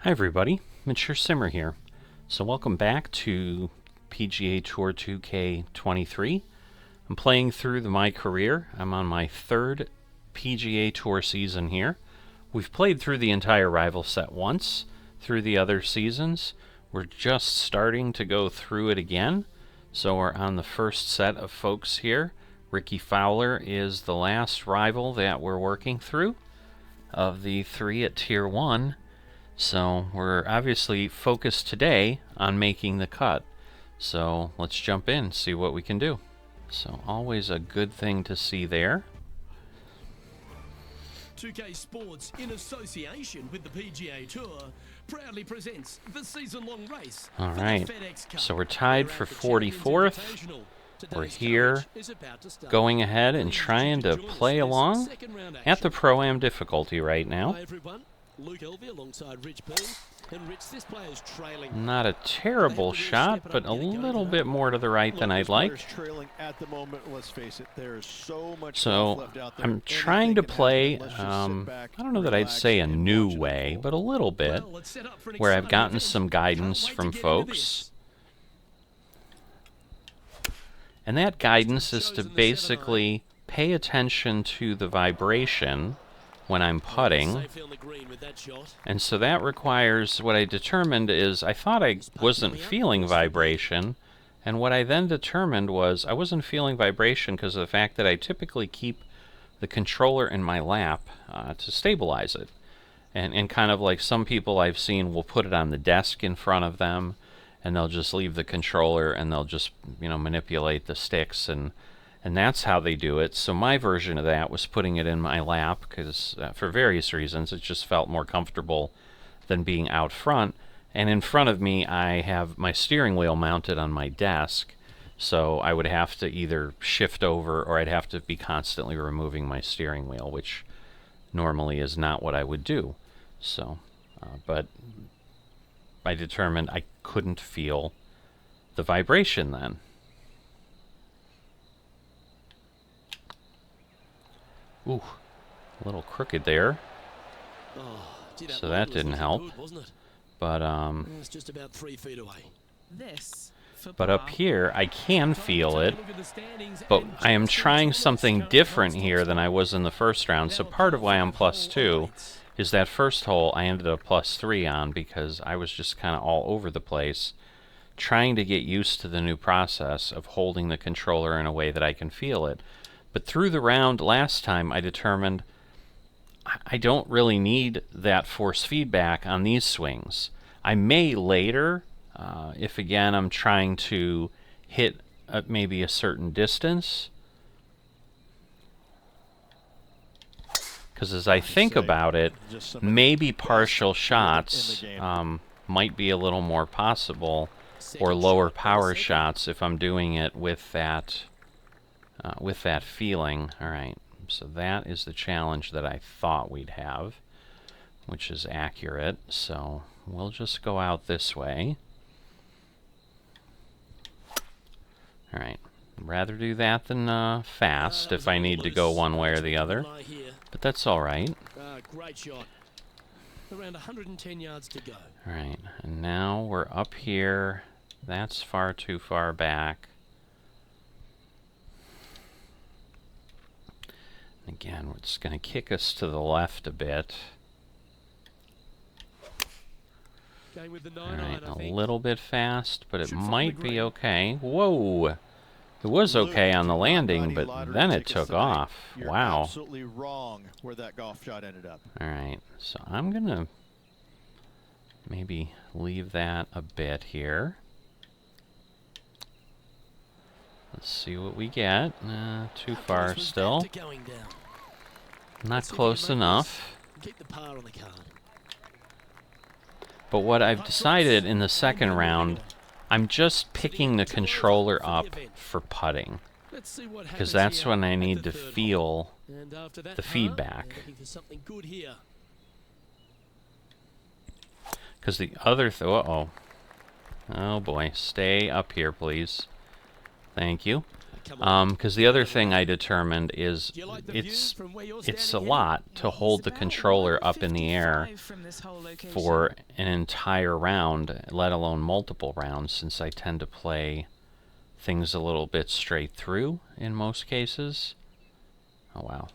Hi everybody, Mature Simmer here. So welcome back to PGA Tour 2K23. I'm playing through my career. I'm on my third PGA Tour season here. We've played through the entire rival set once through the other seasons. We're just starting to go through it again. So we're on the first set of folks here. Ricky Fowler is the last rival that we're working through of the three at Tier 1. So we're obviously focused today on making the cut. So let's jump in and see what we can do. So always a good thing to see there. 2K Sports, in association with the PGA Tour, proudly presents the season-long race. All right, so we're tied for 44th. We're here going ahead and trying to play along at the Pro-Am difficulty right now. Not a terrible shot, but a little bit more to the right than I'd like. So I'm trying to play, I don't know that I'd say a new way, but a little bit, where I've gotten some guidance from folks. And that guidance is to basically pay attention to the vibration when I'm putting. And so that requires, what I determined is, I thought I wasn't feeling vibration, and what I then determined was I wasn't feeling vibration because of the fact that I typically keep the controller in my lap to stabilize it. And kind of like some people I've seen will put it on the desk in front of them, and they'll just leave the controller and they'll just, manipulate the sticks, and that's how they do it. So my version of that was putting it in my lap because for various reasons it just felt more comfortable than being out front. And in front of me I have my steering wheel mounted on my desk, so I would have to either shift over or I'd have to be constantly removing my steering wheel, which normally is not what I would do. So, but I determined I couldn't feel the vibration then. Ooh, a little crooked there. So that didn't help. But it's just about 3 feet away. But up here I can feel it. But I am trying something different here than I was in the first round. So part of why I'm +2 is that first hole I ended up +3 on because I was just kind of all over the place trying to get used to the new process of holding the controller in a way that I can feel it. But through the round last time, I determined I don't really need that force feedback on these swings. I may later, if again I'm trying to hit maybe a certain distance. Because as I think about it, maybe partial shots might be a little more possible, or lower power shots if I'm doing it with that feeling. All right, so that is the challenge that I thought we'd have, which is accurate. So we'll just go out this way. All right, rather do that than fast if I need to go one way or the other, but that's all right. Great shot. Around 110 yards to go. All right, and now we're up here. That's far too far back. Again, it's going to kick us to the left a bit. Alright, a little bit fast, but it might be okay. Whoa! It was okay on the landing, but then it took off. Wow. Absolutely wrong where that golf shot ended up. Alright, so I'm going to maybe leave that a bit here. Let's see what we get. Too far still. Not close enough. But what I've decided in the second round, I'm just picking the controller up for putting, because that's when I need to feel the feedback. Because the other oh boy, stay up here please. Thank you. come on. Because the other thing I determined is Do you like the view it's from where you're a standing, lot to hold the controller up in the air for an entire round, let alone multiple rounds, since I tend to play things a little bit straight through in most cases. Oh wow,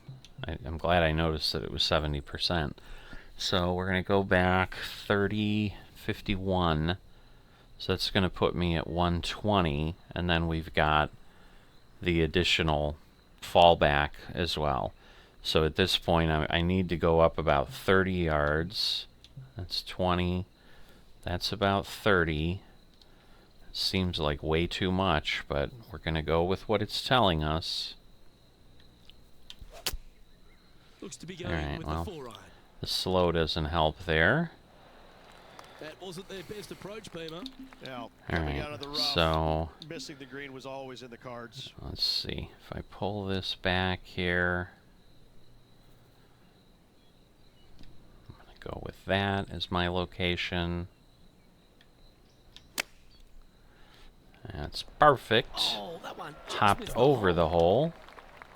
I'm glad I noticed that it was 70%. So we're going to go back 30, 51. So that's going to put me at 120, and then we've got the additional fallback as well. So at this point, I need to go up about 30 yards. That's 20. That's about 30. Seems like way too much, but we're going to go with what it's telling us. Looks to be going Alright, with well, the 4-iron. the slow doesn't help there. That wasn't their best approach, Pma. Now, coming out Alright, of the rough, so missing the green was always in the cards. let's see. If I pull this back here, I'm going to go with that as my location. That's perfect. Oh, that one just Hopped missed over hole. the hole.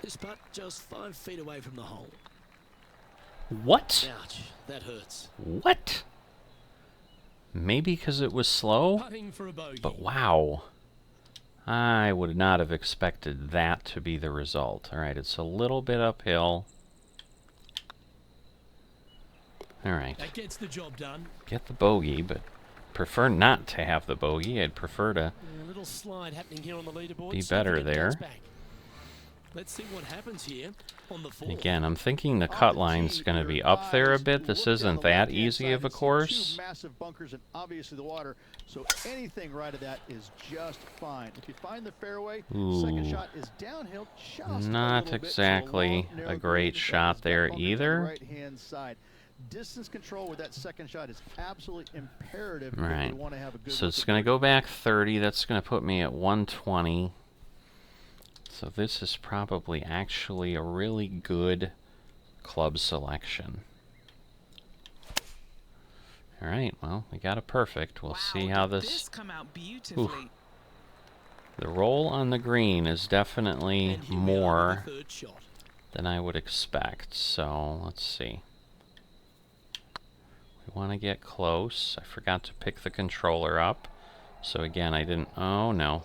This putt just 5 feet away from the hole. What? Ouch, that hurts. What? Maybe because it was slow? Putting for a bogey. But wow. I would not have expected that to be the result. Alright, it's a little bit uphill. Alright. That gets the job done. Get the bogey, but prefer not to have the bogey. I'd prefer to A little slide happening here on the leaderboard. be See if we better can there. bounce back. Let's see what happens here on the 4. And again, I'm thinking the cut line's going to be up there a bit. This isn't that easy of a course. Two massive bunkers and obviously the water, so anything right of that is just fine. If you find the fairway, second Ooh. shot is downhill just Not a little bit, so exactly long, narrow a great green, shot it's got there bunkers on the either. right-hand side. Distance control with that second shot is absolutely imperative if Right. we want to have a good So look it's at going to the go back 30. That's going to put me at 120. So this is probably actually a really good club selection. Alright, well, we got a perfect. We'll see how this... come out beautifully. The roll on the green is definitely And here we are more with the 3rd shot. than I would expect. So let's see. We want to get close. I forgot to pick the controller up. So again, I didn't... Oh, no.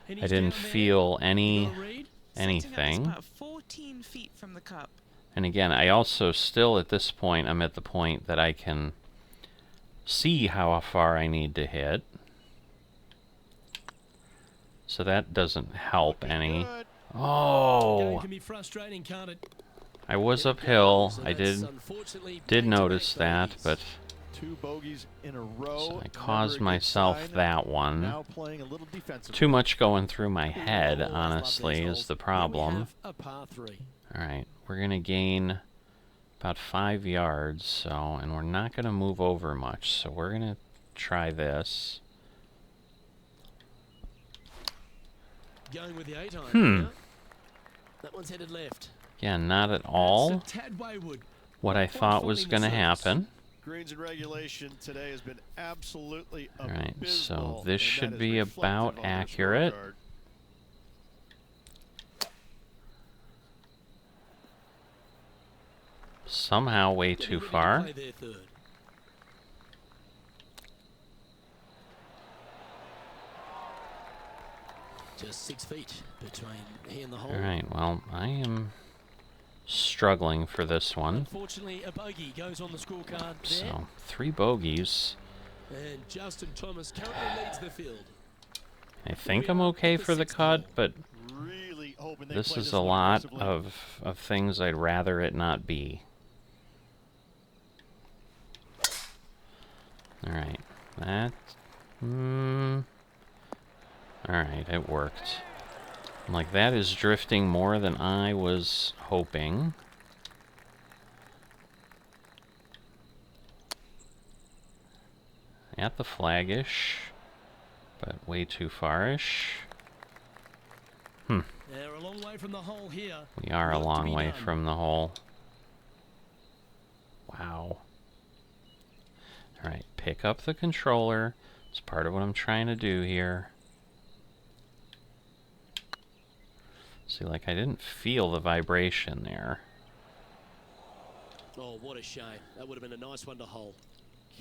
And I he's didn't down there. feel You got a read? anything. About 14 feet from the cup. And again, I also still at this point, I'm at the point that I can see how far I need to hit. So that doesn't help any. good. Game Oh! can be frustrating, can't it? I was uphill. So I that's did unfortunately did back-to-back notice that, bogeys. but 2 bogeys in a row. so I never caused a good myself sign. that one. Now playing a little defensive. Too much going through my head, Oh, I love honestly, these is holes. the Here we problem. have a par 3. Alright, we're gonna gain about 5 yards, so, and we're not gonna move over much, so we're gonna try this. Going with the 8-iron. Hmm. Now. That one's headed left. Again, not at That's all a tad wayward. what I Quite thought was finding the gonna surface. happen. Greens and regulation today has been absolutely Alright, so abysmal, this and should that is be reflective about on their accurate. scorecard. Somehow way Getting too ready to far. play their 3rd. Just 6 feet between he and the hole. Alright, well, I am struggling for this one. Unfortunately, a bogey goes on the scorecard there. So, 3 bogeys. And Justin Thomas currently leads the field. I think I'm okay for the cut, but Really hoping they this play is a one lot aggressively. of things I'd rather it not be. Alright, that... Alright, it worked. I'm like, that is drifting more than I was hoping. At the flagish, but way too farish. They're a long way from the hole here. We are a Work to long be way done. from the hole. Wow. Alright, pick up the controller. It's part of what I'm trying to do here. See, like, I didn't feel the vibration there. Oh, what a shame. That would have been a nice one to hold.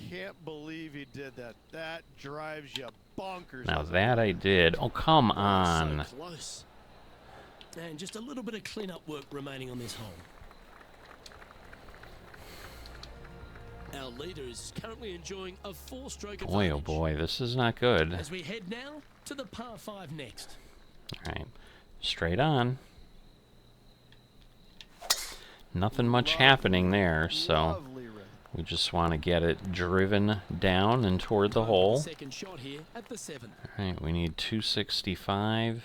Can't believe he did that. That drives you bonkers. Now that I did. Oh, come on. So close. And just a little bit of clean-up work remaining on this hole. Our leader is currently enjoying a 4-stroke advantage. Boy, oh boy, this is not good. As we head now to the par 5 next. All right, straight on. Nothing much happening there, so we just want to get it driven down and toward the hole. Second shot here at the 7th. All right, we need 265.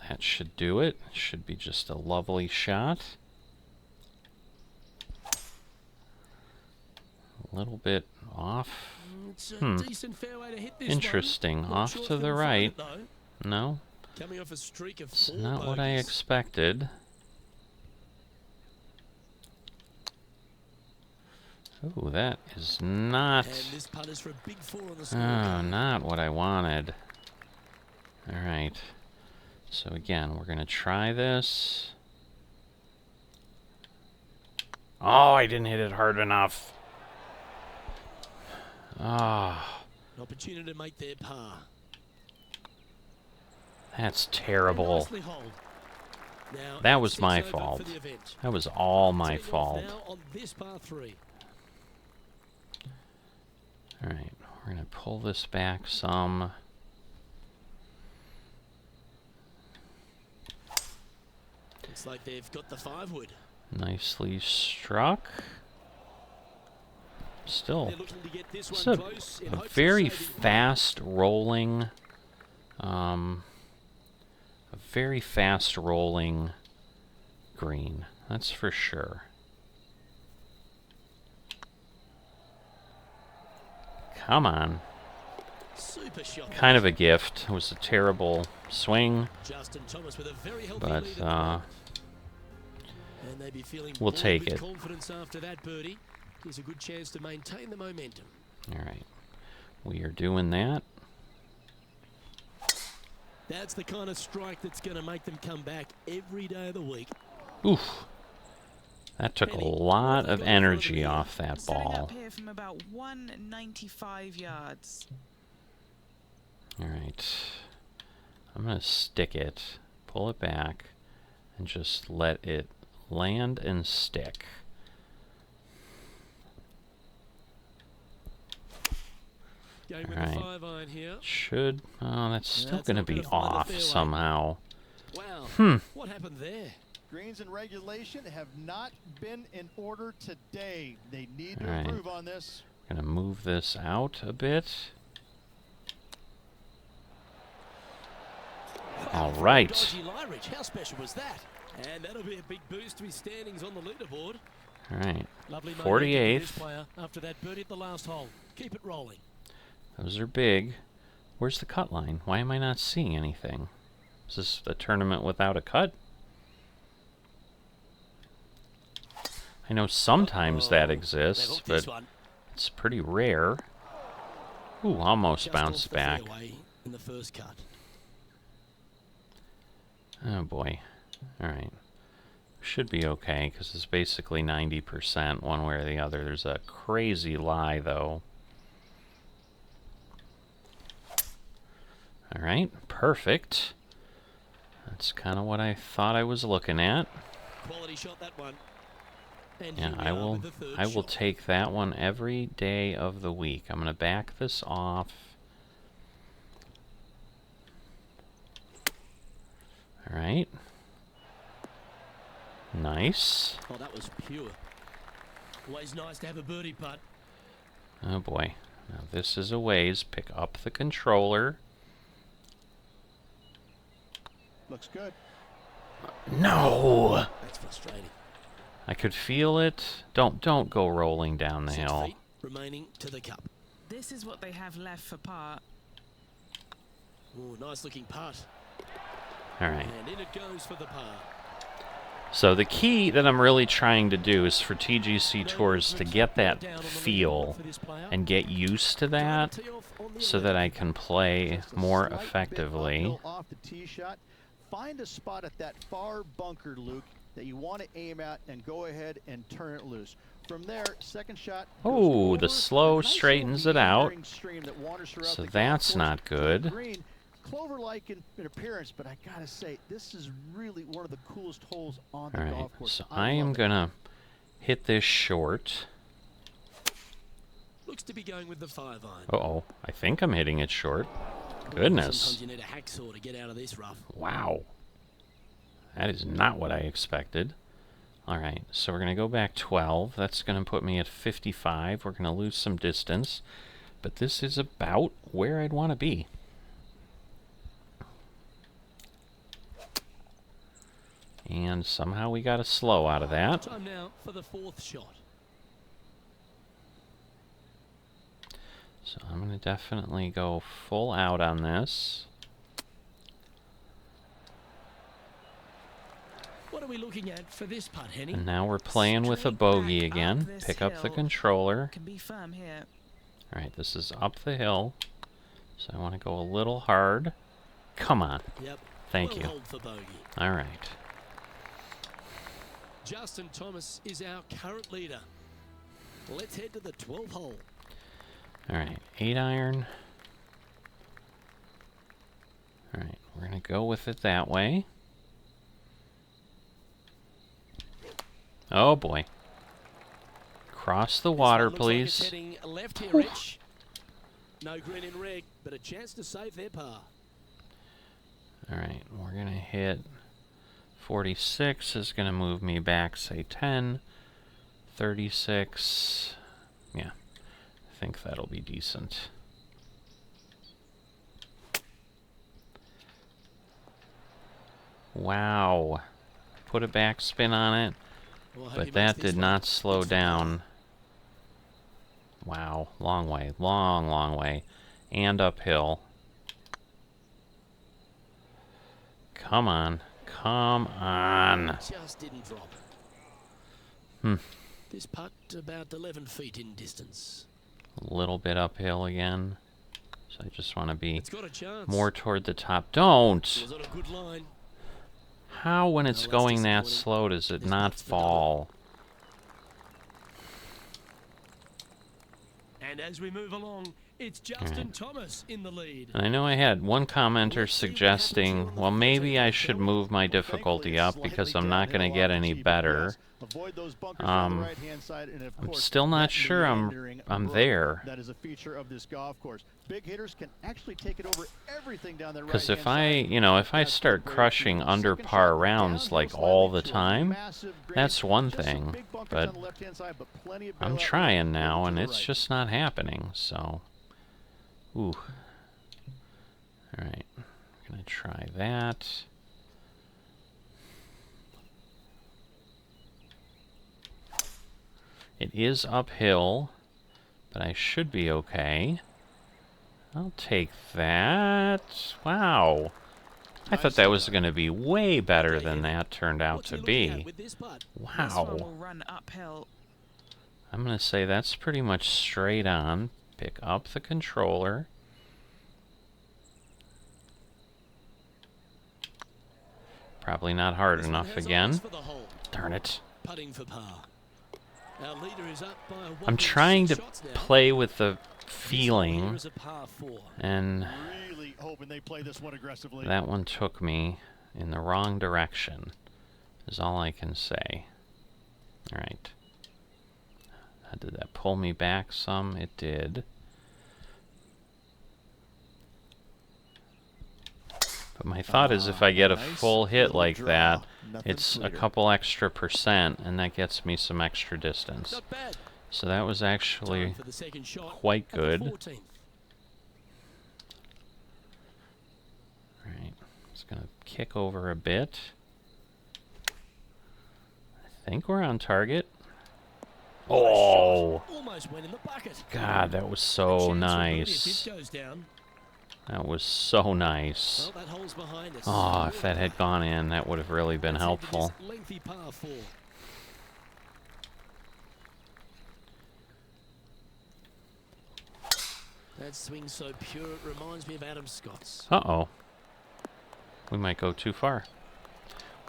That should do it. Should be just a lovely shot. A little bit off. It's a decent fairway to hit this Interesting. one. Off Not to sure the if right. they'll find it, No, though. Coming off a streak of it's 4 not what I bogeys. expected. Oh, that is not... And this putt is for a big 4 on the Oh, scorecard. not what I wanted. Alright. So again, we're going to try this. Oh, I didn't hit it hard enough. Ah, An opportunity to make their par. that's terrible. Nicely holed. Now, That was 6 my over fault. for the event. That was all my Teeing off fault. now on this par 3. Alright, we're going to pull this back some. Looks like they've got the 5-wood. Nicely struck. Still, They're looking to get this it's one close in a hopes of very saving one. fast rolling, green. That's for sure. Come on. Super shot. Kind of a gift. It was a terrible swing, Justin Thomas with a very healthy but lead at the moment. And they be feeling we'll buoyant take with it. confidence after that birdie. Gives a good chance to maintain the momentum. Alright. We are doing that. That's the kind of strike that's going to make them come back every day of the week. Oof. That took a lot of energy off that Setting ball. up here from about 195 yards. Alright. I'm going to stick it, pull it back, and just let it land and stick. Going with Alright. the 5-iron here. Should... Oh, that's still That's going to not be gonna find the off fairway. somehow. Wow. What happened there? Greens in regulation have not been in order today. They need to All right. improve on this. Going to move this out a bit. All right. Dodgy Lyridge. How special was that? And that'll be a big boost to his standings on the leaderboard. Alright. Lovely momentum 48th. for this player after that birdie at the last hole. Keep it rolling. Those are big. Where's the cut line? Why am I not seeing anything? Is this a tournament without a cut? I know sometimes that They exists, hooked this but one. it's pretty rare. Ooh, almost Just bounced off the back. fairway in the first cut. Oh boy. Alright. Should be okay, because it's basically 90% one way or the other. There's a crazy lie, though. Alright, perfect. That's kind of what I thought I was looking at. Quality shot, that one. And Yeah, here we I are will with the third I will shot. take that one every day of the week. I'm going to back this off. Alright. Nice. Oh, that was pure. Always nice to have a birdie putt. Oh boy. Now this is a ways. Pick up the controller. Looks good. No! That's frustrating. I could feel it. Don't go rolling down the 6 hill. feet remaining to the cup. This is what they have left for par. Ooh, nice looking putt. Alright. And in it goes for the par. So the key that I'm really trying to do is for TGC Tours to get that feel and get used to that so that I can play more effectively. Off the tee shot, find a spot at that far bunker, Luke, that you want to aim at and go ahead and turn it loose. From there, second shot. Oh, goes the over slow a nice straightens little it out. meandering stream that wanders throughout So the golf that's course not to the good. green. Clover-like in appearance, but I gotta say, this is really one of the coolest holes on the All right, golf course. so I am love it. gonna hit this short. Looks to be going with the 5-iron. Uh-oh, I think I'm hitting it short. Goodness. Sometimes you need a hacksaw to get out of this rough. Wow. That is not what I expected. All right, so we're going to go back 12. That's going to put me at 55. We're going to lose some distance. But this is about where I'd want to be. And somehow we got a slow out of that. Time now for the 4th shot. So I'm going to definitely go full out on this. What are we looking at for this putt, Henny? And now we're playing with a Straight bogey back again. up this Pick up the hill. controller. Can be firm here. Alright, this is up the hill. So I want to go a little hard. Come on. Yep. Thank Well you. hold for bogey. Alright. Justin Thomas is our current leader. Let's head to the 12th hole. Alright, 8-iron. Alright, we're going to go with it that way. Oh boy. Cross the water, This one looks please. like it's heading left here, Rich. No green in red, but a chance to save their par. Alright, we're going to hit 46 is going to move me back, say 10. 36. Yeah, I think that'll be decent. Wow. Put a backspin on it, Well, I hope he but makes that this did one. not slow It's for par. down. Wow, long way, long way. And uphill. Come on. Come on. Just didn't drop. This putt about 11 feet in distance. A little bit uphill again. So I just want to be It's got a chance. more toward the top. Don't! Was on a good line. How, when it's that's going that disappointing. slow, does it This not putt's for double. fall? And as we move along, it's Justin Thomas in the lead. And I know I had one commenter suggesting, well, maybe I should move my difficulty up because I'm not going to get any better. Avoid those bunkers on the Um, right-hand side, and of I'm course, still not that sure meandering I'm brook there. That is a feature of this golf course. Big hitters can actually take it over everything down the Because right-hand if I, side. you know, if I That's start the great crushing feature. under Second par shot, rounds downhill like slightly all the to a time, massive green. that's one Just some thing. big bunkers But on the left-hand side, but plenty of I'm bailout trying room now, over and to the it's right. just not happening, so... Ooh. Alright, I'm gonna try that. It is uphill, but I should be okay. I'll take that. Wow. I thought that was going to be way better than that turned out What's to he looking at be. with this putt? This one will Wow. run uphill. I'm going to say that's pretty much straight on. Pick up the controller. Probably not hard This one enough has again. eyes for the hole. Darn it. Putting for par. Our leader is up by a I'm whopping trying to 6 shots now. play with the This one here feeling, is a par 4. and Really hoping they play this one aggressively. that one took me in the wrong direction, is all I can say. Alright. Did that pull me back some? It did. But my thought is if I get a nice full hit little like draw. that, Nothing it's a sweeter. couple extra %, and that gets me some extra distance. Not bad. So that was actually Time for the second shot quite at the good. 14th. Alright, just gonna kick over a bit. I think we're on target. What a Oh! shot. Almost went in the bucket. God, that was A so chance for birdie if nice. this goes down. That was so nice. Well, that hole's behind us. Oh, if that had gone in, that would have really been Let's head to helpful. this lengthy par 4. That swing so pure it reminds me of Adam Scott's. Uh-oh. we might go too far.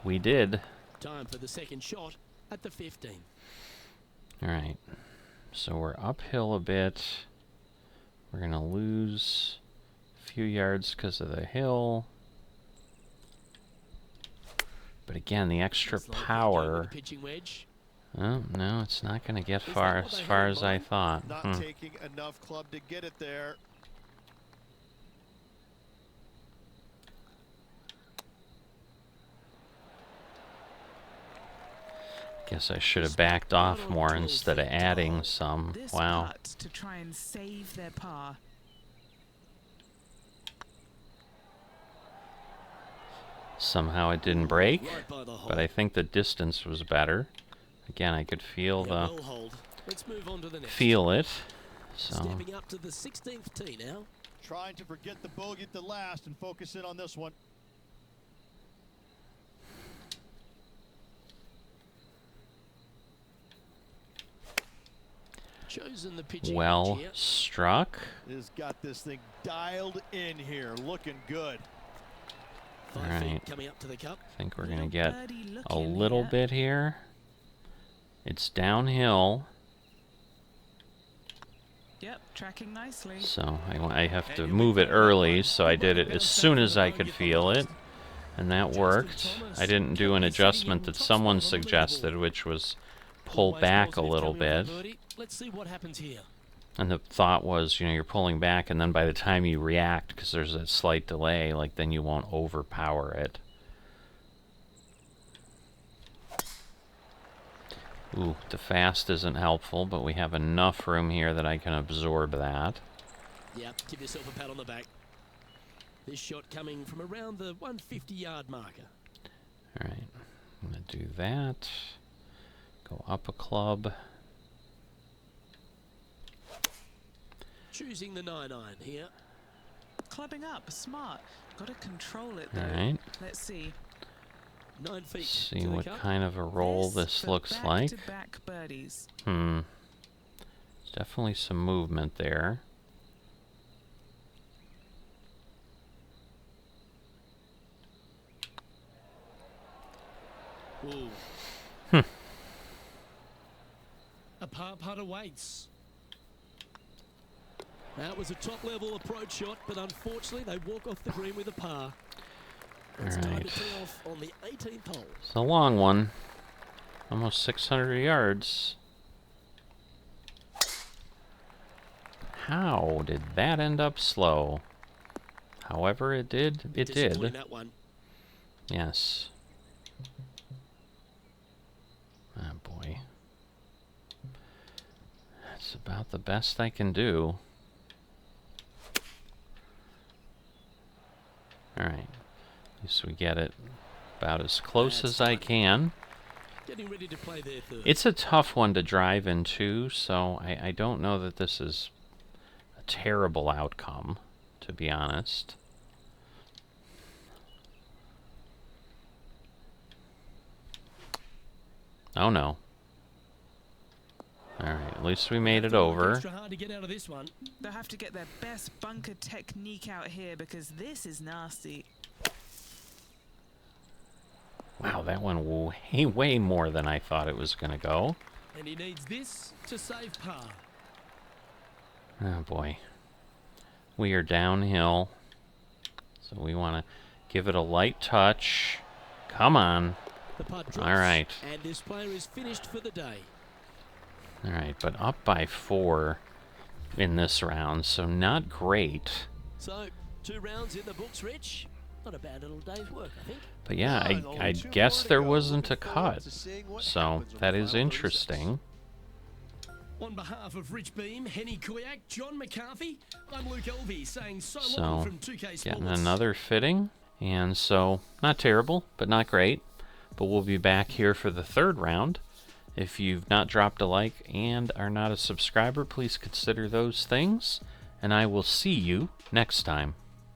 We did. Time for the second shot at the 15. Alright. So we're uphill a bit. We're going to lose a few yards because of the hill. But again, the extra power... Pitching wedge. Oh, no, it's not going to get as far as I thought. Not taking enough club to get it there. Guess I should have backed off more instead of adding some. This Wow. putt to try and save their par. Somehow it didn't break, Right by the hole. but I think the distance was better. Again, I could feel Yeah, the well hold. Let's move on to the next. feel it. So Stepping up to the 16th tee now. Trying to forget the bogey at the last and focus in on this one. Chosen the pitching well wedge here. struck. Has got this thing dialed in here, looking good. 5 All right. feet coming up to the cup. I think we're going Little to get birdie a looking little here. bit here. It's downhill, Yep, tracking nicely. so I have to move it early, so I did it as soon as I could feel it, and that worked. I didn't do an adjustment that someone suggested, which was pull Always back a positive little coming off bit. the birdie. Let's see what happens here. And the thought was, you know, you're pulling back, and then by the time you react, because there's a slight delay, like then you won't overpower it. Ooh, the fast isn't helpful, but we have enough room here that I can absorb that. Yep, give yourself a pat on the back. This shot coming from around the 150-yard marker. Alright, I'm going to do that. Go up a club. Choosing the 9-iron here. Clubbing up, smart. Got to control it though. Alright, Let's see. 9 feet see to the what cup. kind of a roll this for looks like. back-to-back birdies. There's definitely some movement there. Ooh. A par putt awaits. That was a top-level approach shot, but unfortunately they walk off the green with a par. It's time Alright. to tee off on the 18th hole. It's a long one. Almost 600 yards. How did that end up slow? However it did, it Disappointing, did. that one. Yes. Oh boy. That's about the best I can do. Alright. At least we get it about as close That's as I fine. can. Getting ready to play their third. It's a tough one to drive into, so I don't know that this is a terrible outcome, to be honest. Oh no. Alright, at least we made it over. Extra hard to get out of this one. They'll have to get their best bunker technique out here because this is nasty. Wow, that went way more than I thought it was going to go. And he needs this to save par. Oh boy. We are downhill. So we want to give it a light touch. Come on. The putt drops. All right. And this player is finished for the day. Alright, but up by 4 in this round, so not great. So, 2 rounds in the books, Rich. Not a bad little day's work, I think. But yeah, I guess there wasn't a cut. So that is interesting. On behalf of Rich Beam, Henny Kuyak, John McCarthy, I'm Luke Elvey saying so So, long from 2K getting Sports. another fitting. And so, not terrible, but not great. But we'll be back here for the 3rd round. If you've not dropped a like and are not a subscriber, please consider those things. And I will see you next time.